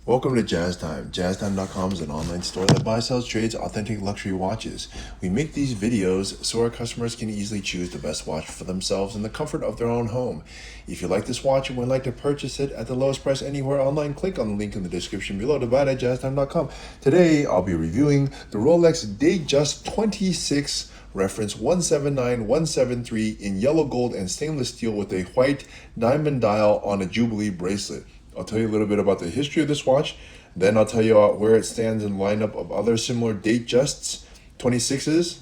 Welcome to Jazz Time. JazzTime.com is an online store that buys, sells, trades authentic luxury watches. We make these videos so our customers can easily choose the best watch for themselves in the comfort of their own home. If you like this watch and would like to purchase it at the lowest price anywhere online, click on the link in the description below to buy it at JazzTime.com. Today, I'll be reviewing the Rolex Datejust 26 reference 179173 in yellow gold and stainless steel with a white diamond dial on a Jubilee bracelet. I'll tell you a little bit about the history of this watch. Then I'll tell you where it stands in the lineup of other similar Datejusts 26s.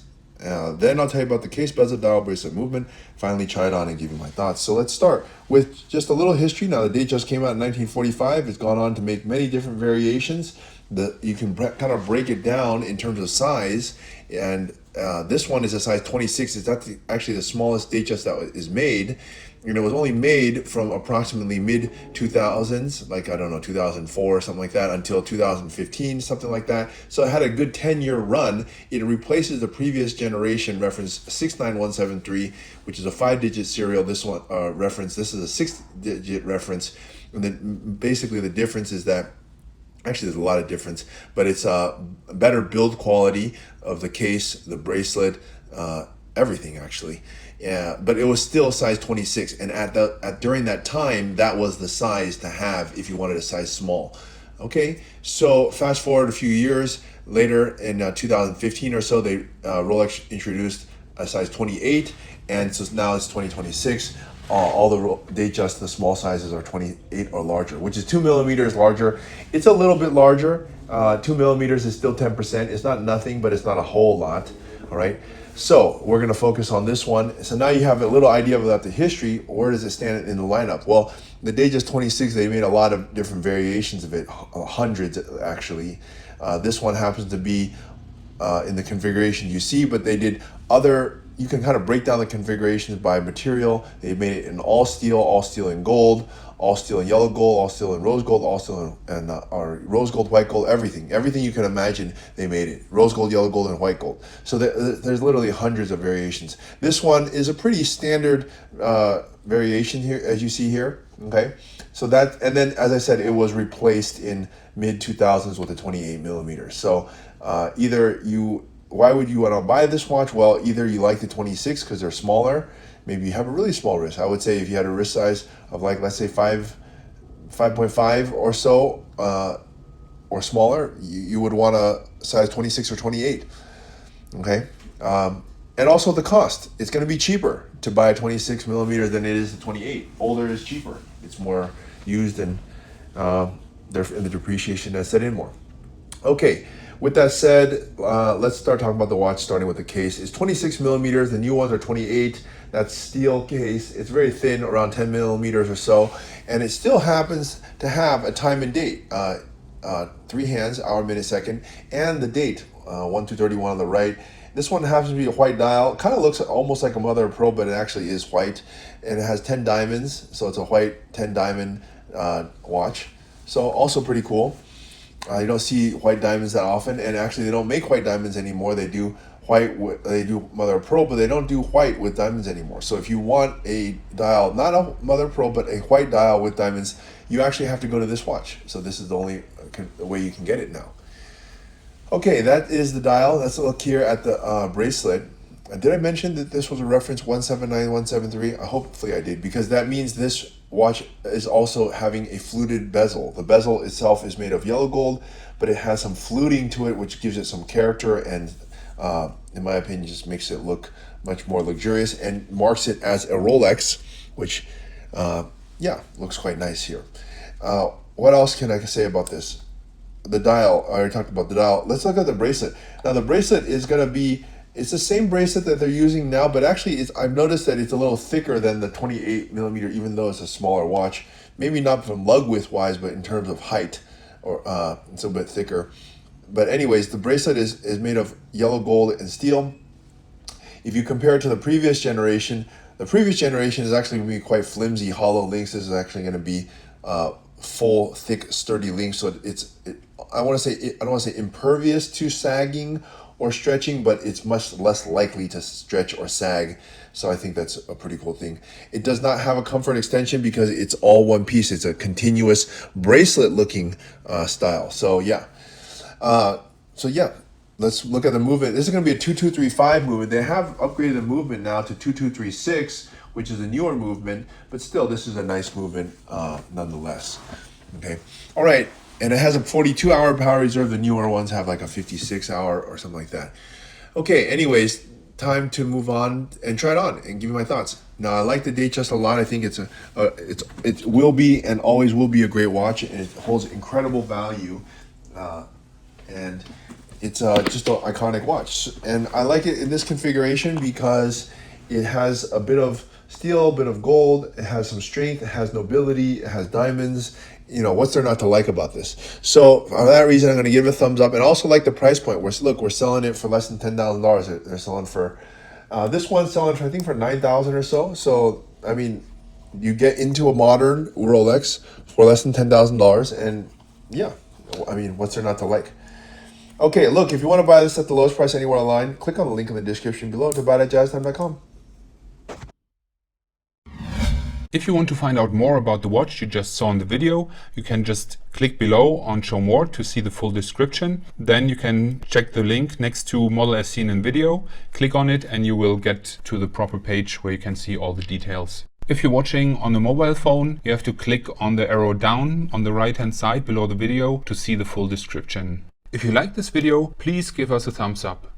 Then I'll tell you about the case, bezel, dial, bracelet movement. Finally, try it on and give you my thoughts. So let's start with just a little history. Now, the Datejust came out in 1945. It's gone on to make many different variations. You can kind of break it down in terms of size. And this one is a size 26. It's actually the smallest Datejust that is made. And it was only made from approximately mid 2000s, like, I don't know, 2004 or something like that, until 2015, something like that. So it had a good 10-year run. It replaces the previous generation reference 69173, which is a 5-digit serial. This one reference, this is a 6-digit reference. And then basically the difference is that actually, there's a lot of difference, but it's a better build quality of the case, the bracelet, everything actually. Yeah, but it was still size 26, and during that time, that was the size to have if you wanted a size small. Okay, so fast forward a few years later, in 2015 or so, they Rolex introduced a size 28, and so now it's 2026. All the Datejust, the small sizes are 28 or larger, which is 2 millimeters larger. It's a little bit larger. 2 millimeters is still 10%. It's not nothing, but it's not a whole lot. All right. So we're going to focus on this one. So now you have a little idea about the history. Where does it stand in the lineup? Well, the Datejust 26, they made a lot of different variations of it, hundreds actually. This one happens to be in the configuration you see, but they did other. You can kind of break down the configurations by material. They made it in all steel in gold, all steel in yellow gold, all steel in rose gold, all steel in or rose gold, white gold, everything you can imagine. They made it rose gold, yellow gold, and white gold. So there's literally hundreds of variations. This one is a pretty standard variation here, as you see here. Okay, so that, and then as I said, it was replaced in mid 2000s with a 28 millimeters. So why would you want to buy this watch? Well, either you like the 26 because they're smaller. Maybe you have a really small wrist. I would say if you had a wrist size of, like, let's say 5.5 or so, or smaller, you would want a size 26 or 28. Okay. And also the cost. It's going to be cheaper to buy a 26 millimeter than it is a 28. Older is cheaper. It's more used, and the depreciation has set in more. Okay. With that said, let's start talking about the watch, starting with the case. It's 26 millimeters. The new ones are 28. That's steel case. It's very thin, around 10 millimeters or so. And it still happens to have a time and date, 3 hands, hour, minute, second, and the date, 1/2/31 on the right. This one happens to be a white dial. Kind of looks almost like a Mother of Pearl, but it actually is white. And it has 10 diamonds, so it's a white 10 diamond watch. So also pretty cool. You don't see white diamonds that often, and actually they don't make white diamonds anymore. They do they do Mother of Pearl, but they don't do white with diamonds anymore. So if you want a dial, not a Mother of Pearl, but a white dial with diamonds, you actually have to go to this watch. So this is the only way you can get it now. Okay, that is the dial. Let's look here at the bracelet. Did I mention that this was a reference 179173? Hopefully I did, because that means this watch is also having a fluted bezel. The bezel itself is made of yellow gold, but it has some fluting to it, which gives it some character, and in my opinion, just makes it look much more luxurious and marks it as a Rolex, which, looks quite nice here. What else can I say about this? The dial, I already talked about the dial. Let's look at the bracelet. Now, the bracelet is going to be, it's the same bracelet that they're using now, but actually I've noticed that it's a little thicker than the 28 millimeter, even though it's a smaller watch. Maybe not from lug width wise, but in terms of height, or it's a bit thicker. But anyways, the bracelet is made of yellow gold and steel. If you compare it to the previous generation is actually going to be quite flimsy, hollow links. This is actually going to be full, thick, sturdy links. So I don't want to say impervious to sagging or stretching, but it's much less likely to stretch or sag. So I think that's a pretty cool thing. It does not have a comfort extension because it's all one piece. It's a continuous bracelet looking style. So yeah. Let's look at the movement. This is going to be a 2235 movement. They have upgraded the movement now to 2236, which is a newer movement, but still this is a nice movement nonetheless. Okay. All right. And it has a 42-hour power reserve. The newer ones have like a 56-hour or something like that. Okay. Anyways, time to move on and try it on and give you my thoughts. Now, I like the Datejust a lot. I think it will be and always will be a great watch, and it holds incredible value, and it's just an iconic watch. And I like it in this configuration because it has a bit of steel, a bit of gold. It has some strength. It has nobility. It has diamonds. You know, what's there not to like about this? So for that reason, I'm going to give it a thumbs up. And also like the price point. We're selling it for less than $10,000. They're selling for, this one's selling for, I think, for $9,000 or so. So, I mean, you get into a modern Rolex for less than $10,000. And yeah, I mean, what's there not to like? Okay, look, if you want to buy this at the lowest price anywhere online, click on the link in the description below to buy it at jazztime.com. If you want to find out more about the watch you just saw in the video, you can just click below on Show More to see the full description. Then you can check the link next to Model as seen in video, click on it, and you will get to the proper page where you can see all the details. If you're watching on a mobile phone, you have to click on the arrow down on the right hand side below the video to see the full description. If you like this video, please give us a thumbs up.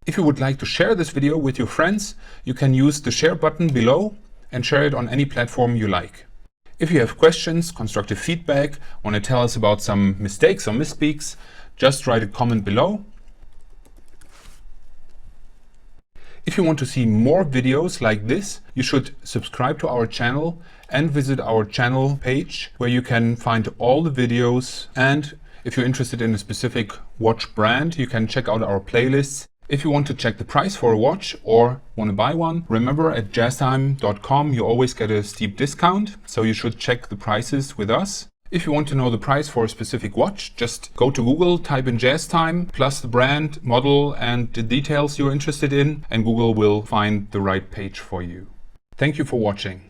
If you would like to share this video with your friends, you can use the share button below and share it on any platform you like. If you have questions, constructive feedback, want to tell us about some mistakes or misspeaks, just write a comment below. If you want to see more videos like this, you should subscribe to our channel and visit our channel page where you can find all the videos. And if you're interested in a specific watch brand, you can check out our playlists. If you want to check the price for a watch or want to buy one, remember at jazztime.com you always get a steep discount, so you should check the prices with us. If you want to know the price for a specific watch, just go to Google, type in JazzTime, plus the brand, model, and the details you're interested in, and Google will find the right page for you. Thank you for watching.